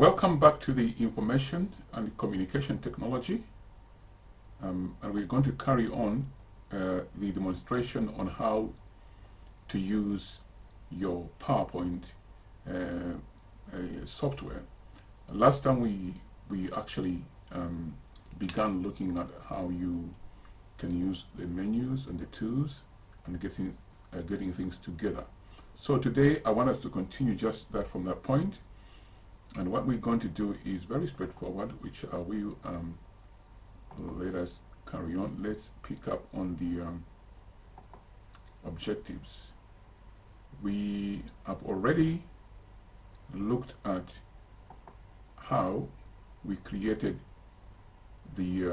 Welcome back to the Information and Communication Technology, and we're going to carry on the demonstration on how to use your PowerPoint software. Last time we actually began looking at how you can use the menus and the tools and getting things together. So today I want us to continue just that from that point. And what we're going to do is very straightforward, which I will let us carry on. Let's pick up on the objectives. We have already looked at how we created the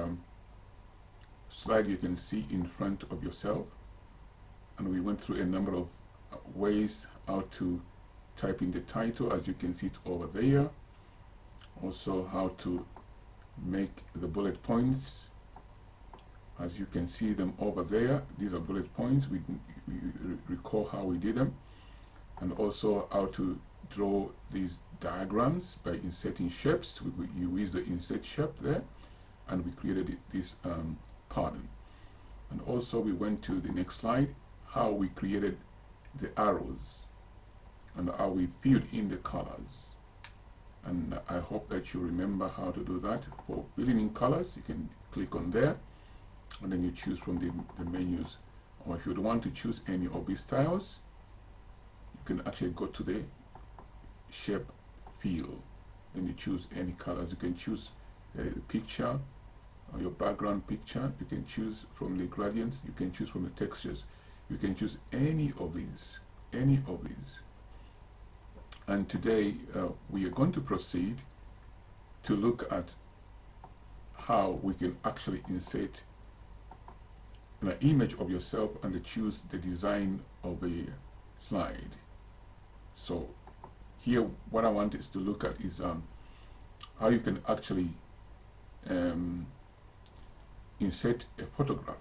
slide you can see in front of yourself, and we went through a number of ways how to type in the title, as you can see it over there. Also how to make the bullet points, as you can see them over there. These are bullet points. We recall how we did them, and also how to draw these diagrams by inserting shapes. You use the insert shape there, and we created this pattern. And also we went to the next slide, how we created the arrows and how we filled in the colors. And I hope that you remember how to do that. For filling in colors, you can click on there, and then you choose from the menus. Or if you don't want to choose any of these styles, you can actually go to the shape fill. Then you choose any colors. You can choose the picture, or your background picture. You can choose from the gradients. You can choose from the textures. You can choose any of these. And today we are going to proceed to look at how we can actually insert an image of yourself and choose the design of a slide. So here what I want is to look at is how you can actually insert a photograph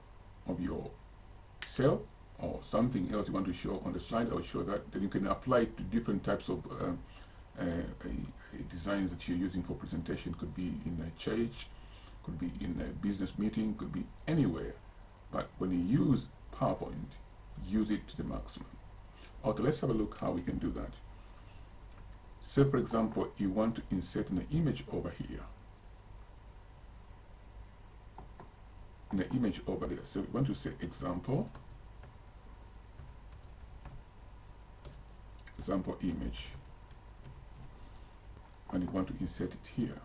of yourself or something else you want to show on the slide. I'll show that. Then you can apply it to different types of designs that you're using for presentation. Could be in a church, could be in a business meeting, could be anywhere. But when you use PowerPoint, use it to the maximum. Okay, let's have a look how we can do that. Say, for example, you want to insert an image over here. An image over there. So we want to say example image, and you want to insert it here.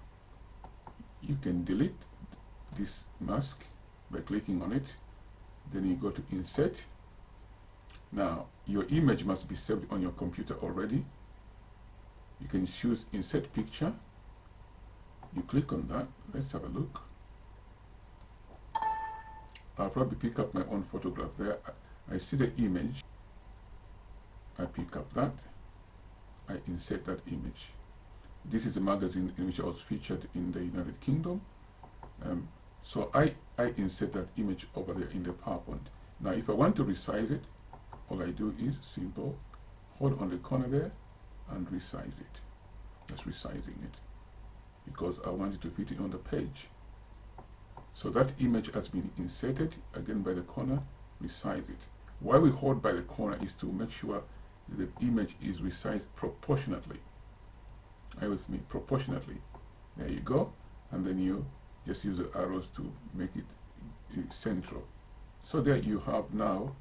You can delete this mask by clicking on it. Then you go to insert. Now your image must be saved on your computer already. You can choose insert picture. You click on that. Let's have a look. I'll probably pick up my own photograph there. I see the image. I pick up that. I insert that image. This is a magazine in which I was featured in the United Kingdom. So I insert that image over there in the PowerPoint. Now if I want to resize it, all I do is simple, hold on the corner there and resize it. That's resizing it, because I want it to fit in on the page. So that image has been inserted again by the corner, resize it. Why we hold by the corner is to make sure the image is resized proportionately. Are you with me? Proportionately. There you go. And then you just use the arrows to make it central. So there you have now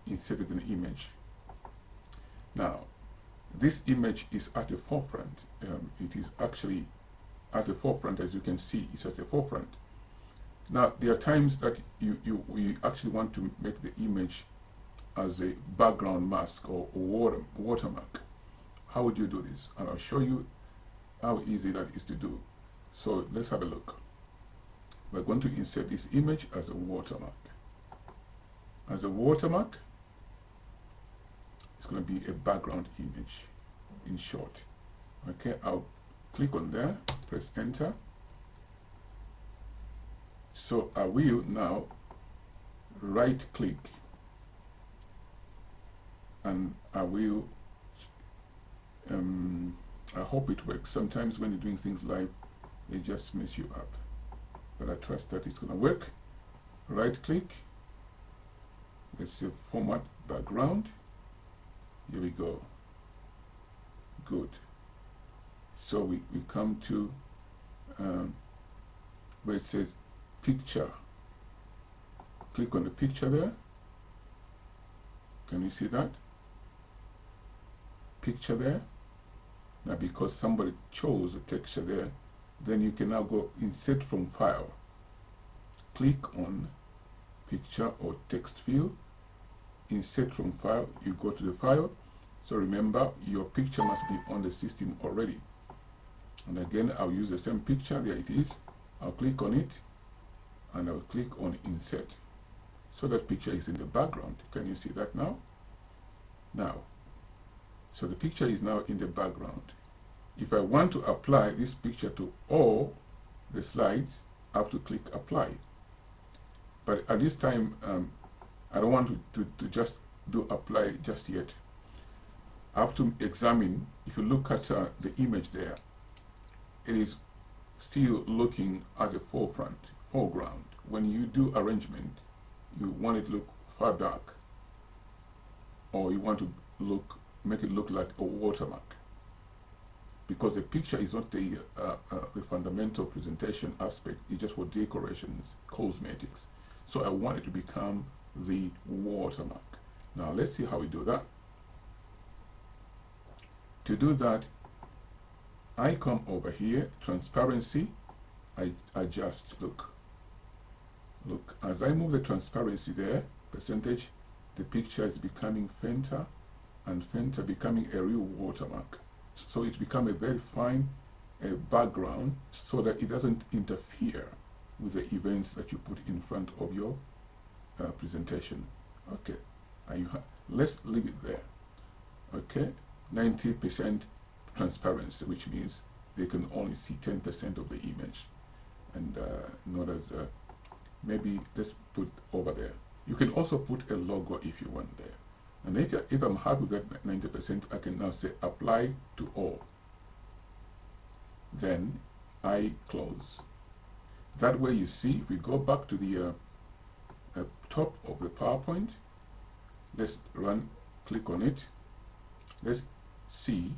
inserted an image. Now, this image is at the forefront. It is actually at the forefront, as you can see. It's at the forefront. Now, there are times that we actually want to make the image as a background mask or watermark. How would you do this? And I'll show you how easy that is to do. So let's have a look. We're going to insert this image as a watermark. As a watermark, it's going to be a background image, in short. Okay, I'll click on there, press enter. So I will now right click, and I will I hope it works. Sometimes when you're doing things live, they just mess you up. But I trust that it's going to work. Right click. Let's say format background. Here we go. Good. So we come to where it says picture. Click on the picture there. Can you see that? Picture there. Now because somebody chose a texture there, then you can now go insert from file. Click on picture or text view, insert from file, you go to the file. So remember, your picture must be on the system already. And again, I'll use the same picture, there it is. I'll click on it, and I'll click on insert. So that picture is in the background. Can you see that now? Now, so the picture is now in the background. If I want to apply this picture to all the slides, I have to click apply. But at this time, I don't want to just do apply just yet. I have to examine. If you look at the image there, it is still looking at the foreground. When you do arrangement, you want it to look far back, or you want to make it look like a watermark, because the picture is not the fundamental presentation aspect. It's just for decorations, cosmetics. So I want it to become the watermark. Now let's see how we do that. To do that, I come over here, transparency, I adjust, look, as I move the transparency there, percentage, the picture is becoming fainter and fainter, becoming a real watermark. So it becomes a very fine background so that it doesn't interfere with the events that you put in front of your presentation. Okay, let's leave it there. Okay, 90% transparency, which means they can only see 10% of the image, and not as maybe let's put over there. You can also put a logo if you want there. And if I'm happy with that 90%, I can now say apply to all. Then I close. That way, you see, if we go back to the top of the PowerPoint, let's click on it. Let's see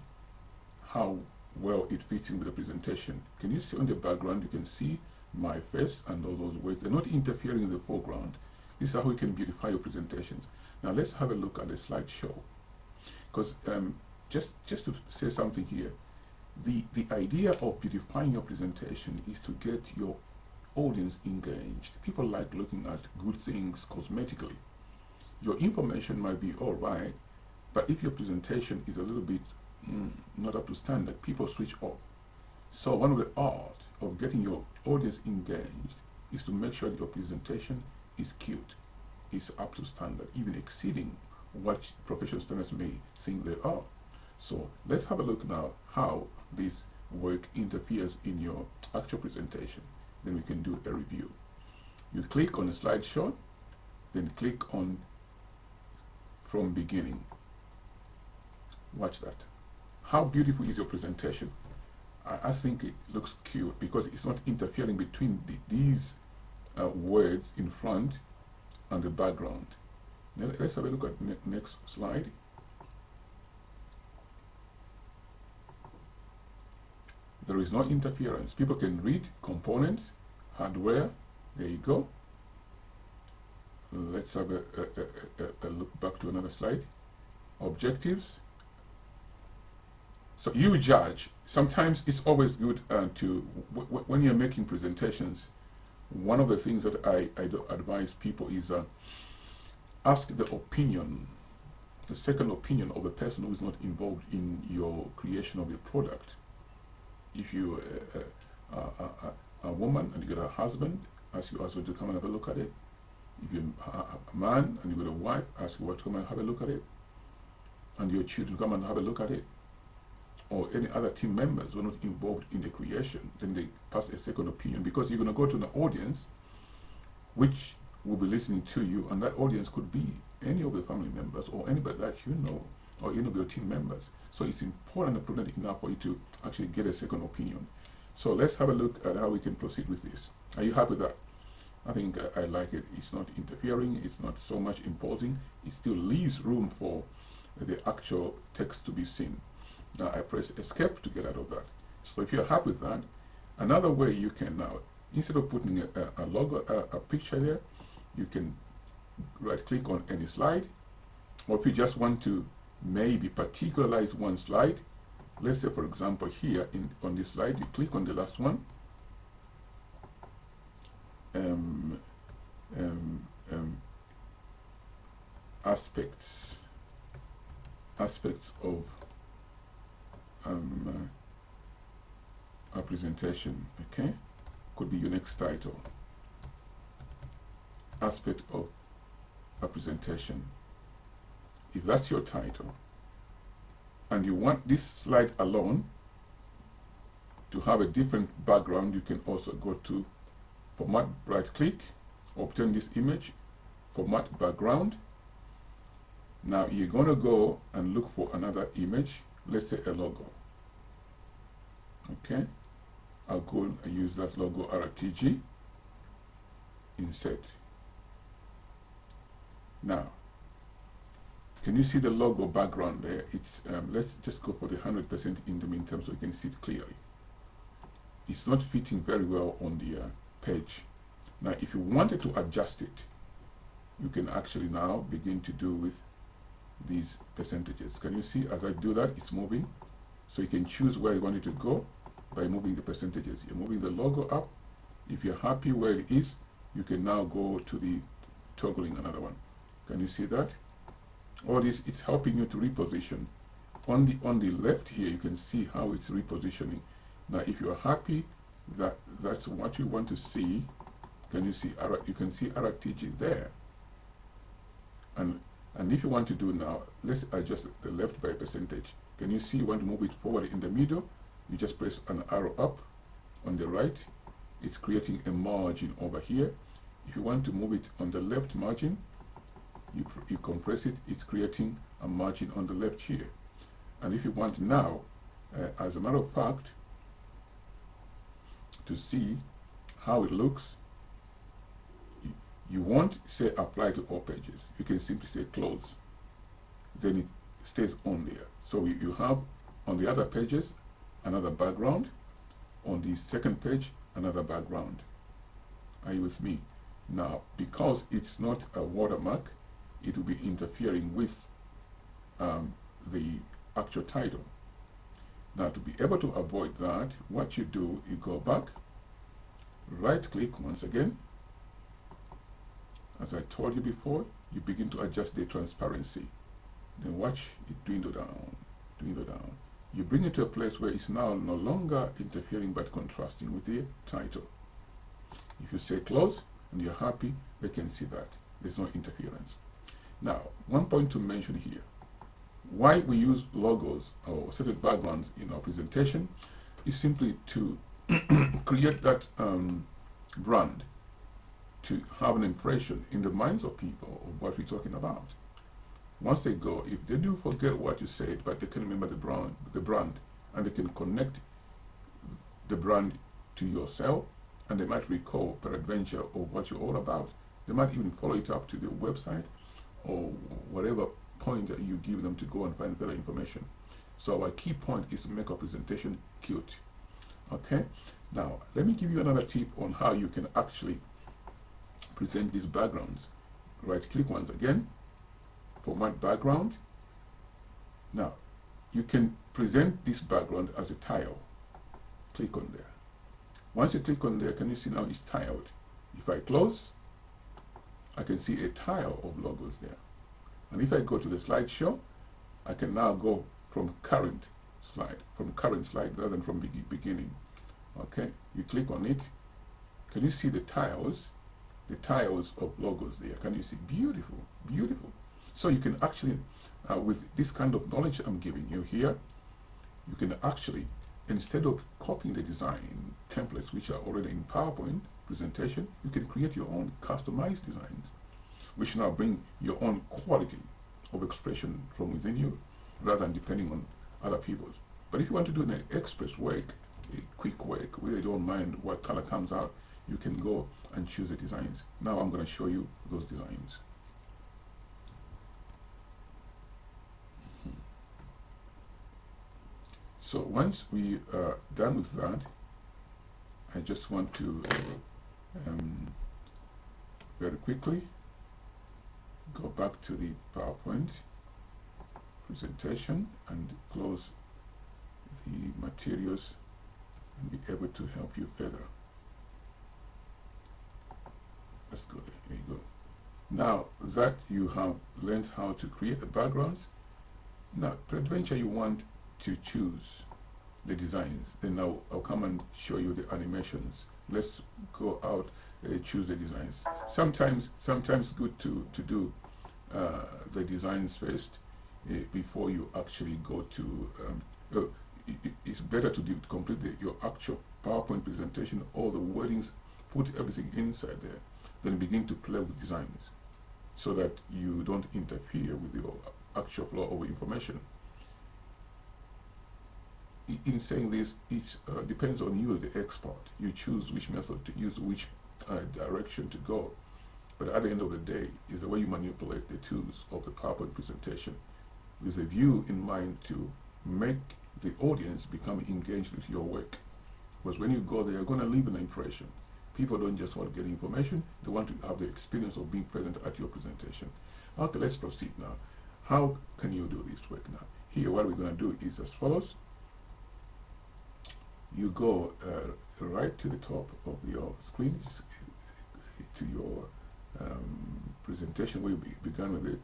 how well it fits in with the presentation. Can you see on the background, you can see my face and all those words. They're not interfering in the foreground. This is how we can beautify your presentations. Now let's have a look at the slideshow. Because just to say something here, the idea of beautifying your presentation is to get your audience engaged. People like looking at good things cosmetically. Your information might be all right, but if your presentation is a little bit not up to standard, people switch off. So one of the art of getting your audience engaged is to make sure that your presentation is cute, is up to standard, even exceeding what professional standards may think they are. So let's have a look now how this work interferes in your actual presentation. Then we can do a review. You click on the slideshow, then click on from beginning. Watch that. How beautiful is your presentation? I think it looks cute because it's not interfering between these words in front and the background. Now let's have a look at next slide. There is no interference. People can read components, hardware. There you go. Let's have a look back to another slide. Objectives. So you judge. Sometimes it's always good when you're making presentations, one of the things that I advise people is ask the opinion, the second opinion of the person who is not involved in your creation of your product. If you a woman and you got a husband, ask your husband to come and have a look at it. If you're a man and you got a wife, ask your wife to come and have a look at it. And your children come and have a look at it. Or any other team members who are not involved in the creation, then they pass a second opinion, because you're going to go to an audience which will be listening to you, and that audience could be any of the family members or anybody that you know or any of your team members. So it's important and prudent enough for you to actually get a second opinion. So let's have a look at how we can proceed with this. Are you happy with that? I think I like it. It's not interfering, it's not so much imposing, it still leaves room for the actual text to be seen. Now I press escape to get out of that. So if you're happy with that, another way you can now, instead of putting a logo, a picture there, you can right click on any slide, or if you just want to maybe particularize one slide, let's say for example here on this slide, you click on the last one, aspects of a presentation, okay? Could be your next title. Aspect of a presentation. If that's your title, and you want this slide alone to have a different background, you can also go to Format, right click, obtain this image, Format Background. Now you're going to go and look for another image, let's say a logo. Okay, I'll go and use that logo, RTG, insert. Now, can you see the logo background there? It's let's just go for the 100% in the meantime so you can see it clearly. It's not fitting very well on the page. Now, if you wanted to adjust it, you can actually now begin to do with these percentages. Can you see as I do that, it's moving? So you can choose where you want it to go by moving the percentages. You're moving the logo up. If you're happy where it is, you can now go to the toggling another one. Can you see that? All this, it's helping you to reposition. On the left here, you can see how it's repositioning. Now, if you're happy that that's what you want to see, can you see? You can see RTG there. And if you want to do now, let's adjust the left by percentage. Can you see you want to move it forward in the middle? You just press an arrow up. On the right, it's creating a margin over here. If you want to move it on the left margin, you compress it, it's creating a margin on the left here. And if you want now, as a matter of fact, to see how it looks, you won't say apply to all pages. You can simply say close. Then it stays on there. So you have on the other pages another background, on the second page another background. Are you with me? Now, because it's not a watermark, it will be interfering with the actual title. Now, to be able to avoid that, what you do, you go back, right click once again. As I told you before, you begin to adjust the transparency. Then watch it dwindle down, dwindle down. You bring it to a place where it's now no longer interfering but contrasting with the title. If you say close and you're happy, they can see that there's no interference. Now, one point to mention here, why we use logos or certain backgrounds in our presentation is simply to create that brand, to have an impression in the minds of people of what we're talking about. Once they go, if they do forget what you said, but they can remember the brand, and they can connect the brand to yourself, and they might recall peradventure of what you're all about. They might even follow it up to the website or whatever point that you give them to go and find better information. So our key point is to make our presentation cute. Okay? Now, let me give you another tip on how you can actually present these backgrounds. Right click once again, Format Background. Now, you can present this background as a tile. Click on there. Once you click on there, can you see now it's tiled? If I close, I can see a tile of logos there. And if I go to the slideshow, I can now go from current slide rather than from beginning. Okay, you click on it. Can you see the tiles of logos there? Can you see? Beautiful, beautiful. So you can actually, with this kind of knowledge I'm giving you here, you can actually, instead of copying the design templates which are already in PowerPoint presentation, you can create your own customized designs, which now bring your own quality of expression from within you. rather than depending on other people's. But if you want to do an express work, a quick work, where you don't mind what color comes out, you can go and choose the designs. Now I'm going to show you those designs. So once we are done with that, I just want to very quickly go back to the PowerPoint presentation and close the materials and be able to help you further. Let's go there. There you go. Now that you have learned how to create the backgrounds, now peradventure you want to choose the designs, then I'll come and show you the animations. Let's go out, choose the designs. Sometimes good to do the designs first before you actually go to it's better to complete your actual PowerPoint presentation, all the wordings, put everything inside there, then begin to play with designs so that you don't interfere with your actual flow of information. In saying this, it depends on you, the expert. You choose which method to use, which direction to go. But at the end of the day, is the way you manipulate the tools of the PowerPoint presentation with a view in mind to make the audience become engaged with your work. Because when you go there, you're going to leave an impression. People don't just want to get information, they want to have the experience of being present at your presentation. Okay, let's proceed now. How can you do this work now? Here, what we're going to do is as follows. You go right to the top of your screen, to your presentation where you began with it,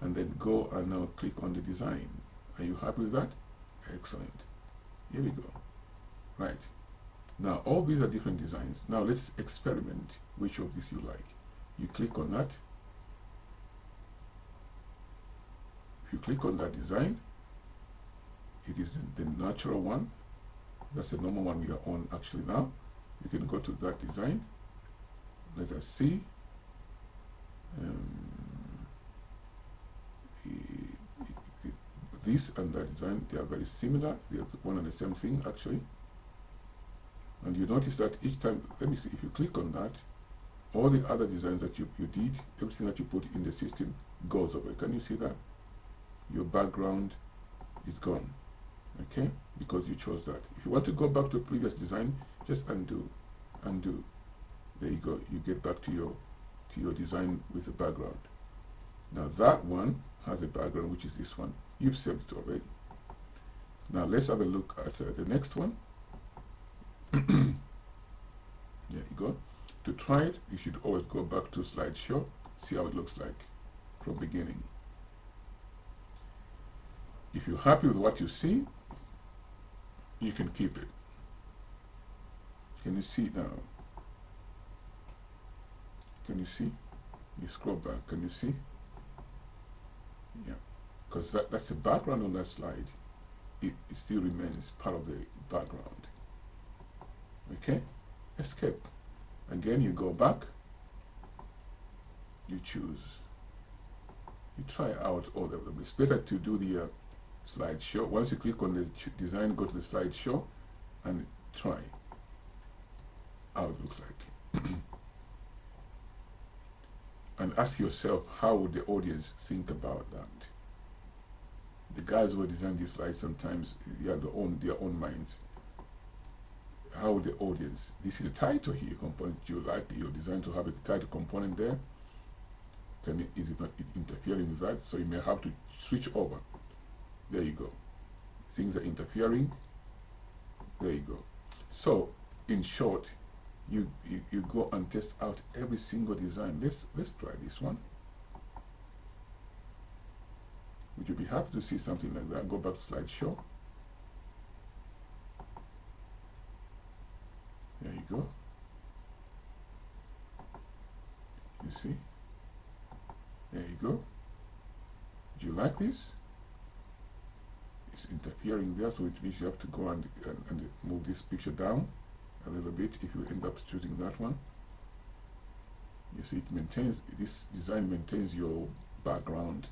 and then go and now click on the design. Are you happy with that? Excellent. Here we go. Right. Now all these are different designs. Now let's experiment which of these you like. You click on that. If you click on that design, it is the natural one. That's the normal one we are on actually now. You can go to that design. Let us see. This and that design, they are very similar. They are one and the same thing actually. And you notice that each time, let me see, if you click on that, all the other designs that you did, everything that you put in the system goes away. Can you see that? Your background is gone. Okay, because you chose that. If you want to go back to the previous design, just undo. There you go. You get back to your design with the background. Now that one has a background, which is this one. You've saved it already. Now let's have a look at the next one. There you go. To try it, you should always go back to slideshow, see how it looks like from beginning. If you're happy with what you see, you can keep it. Can you see now? Can you see? You scroll back, can you see? Yeah, because that's the background on that slide. It still remains part of the background. Okay, escape. Again, you go back, you choose. You try out all of them. It's better to do the slideshow. Once you click on the design, go to the slideshow and try how it looks like. And ask yourself, how would the audience think about that? The guys who design these slides sometimes they have their own minds. How would the audience? This is a title here component. Do you like your design to have a title component there? Is it not interfering with that? So you may have to switch over. There you go. Things are interfering. There you go. So in short, you go and test out every single design. Let's try this one. Would you be happy to see something like that? Go back to slideshow. There you go. You see? There you go. Do you like this? It's interfering there, so it means you have to go and move this picture down a little bit if you end up choosing that one. You see, this design maintains your background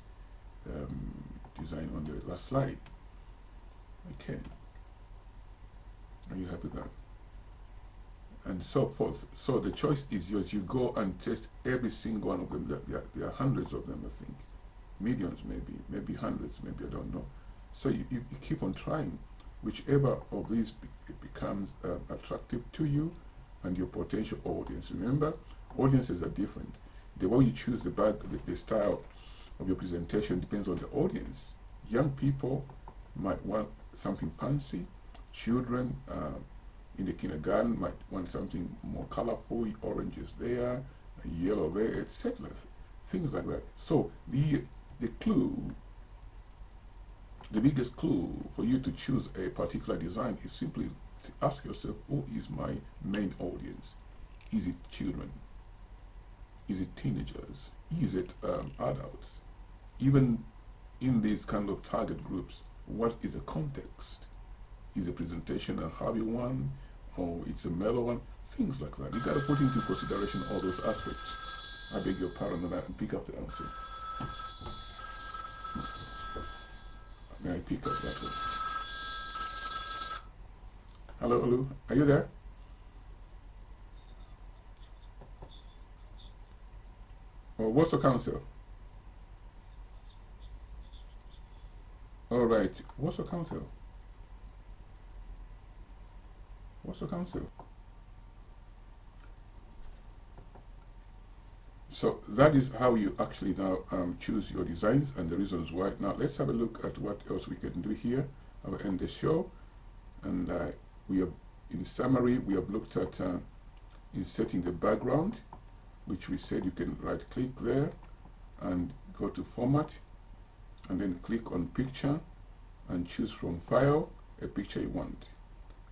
design on the last slide. Okay. Are you happy with that? And so forth. So the choice is yours. You go and test every single one of them. There are hundreds of them, I think. Millions, maybe hundreds, maybe, I don't know. So you keep on trying. Whichever of these becomes attractive to you and your potential audience. Remember, audiences are different. The way you choose the style of your presentation depends on the audience. Young people might want something fancy. Children in the kindergarten might want something more colorful. Orange is there, yellow there, etc. Things like that. So the clue, the biggest clue for you to choose a particular design is simply to ask yourself, who is my main audience? Is it children? Is it teenagers? Is it adults? Even in these kind of target groups, what is the context? Is the presentation a heavy one, or it's a mellow one? Things like that. You got to put into consideration all those aspects. I beg your pardon, and I can pick up the answer. May I pick up that one? Hello, Olu, are you there? Or what's the council? All right, what's the council? What's the council? So that is how you actually now choose your designs and the reasons why. Now let's have a look at what else we can do here. I will end the show, and we have, in summary, we have looked at inserting the background, which we said you can right click there and go to format, and then click on picture and choose from file a picture you want,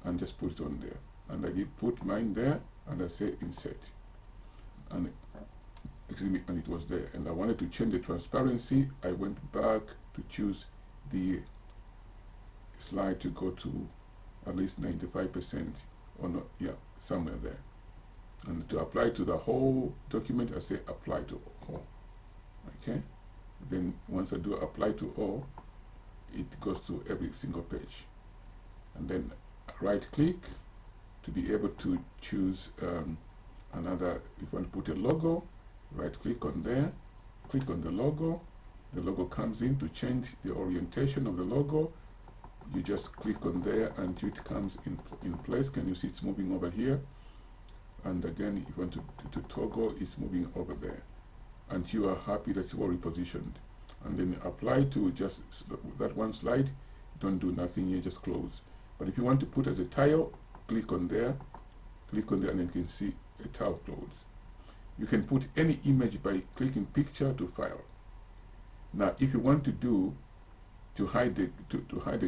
and just put it on there. And I did put mine there, and I said insert, and and it was there. And I wanted to change the transparency. I went back to choose the slide to go to at least 95%, or not, yeah, somewhere there. And to apply to the whole document, I say apply to all. Okay, then once I do apply to all, it goes to every single page. And then right click to be able to choose another. If you want to put a logo, right click on there, click on the logo comes in. To change the orientation of the logo, you just click on there until it comes in place. Can you see it's moving over here? And again, if you want to toggle, it's moving over there until you are happy that it's well repositioned. And then apply to just that one slide. Don't do nothing here, just close. But if you want to put as a tile, click on there, and then you can see a tile close. You can put any image by clicking picture to file. Now, if you want to hide the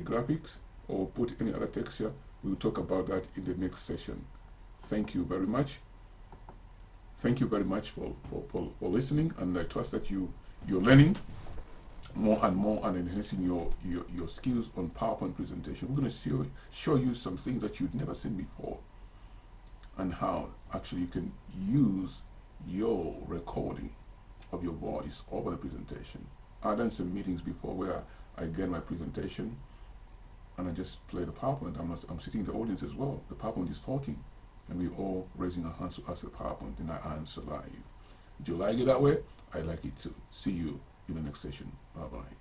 graphics or put any other texture, we'll talk about that in the next session. Thank you very much. Thank you very much for listening, and I trust that you're learning more and more and enhancing your skills on PowerPoint presentation. We're going to show you some things that you've never seen before, and how actually you can use your recording of your voice over the presentation. I've done some meetings before where I get my presentation and I just play the PowerPoint. I'm sitting in the audience as well. The PowerPoint is talking, and we're all raising our hands to ask the PowerPoint, and I answer live. Do you like it that way? I like it too. See you in the next session. Bye-bye.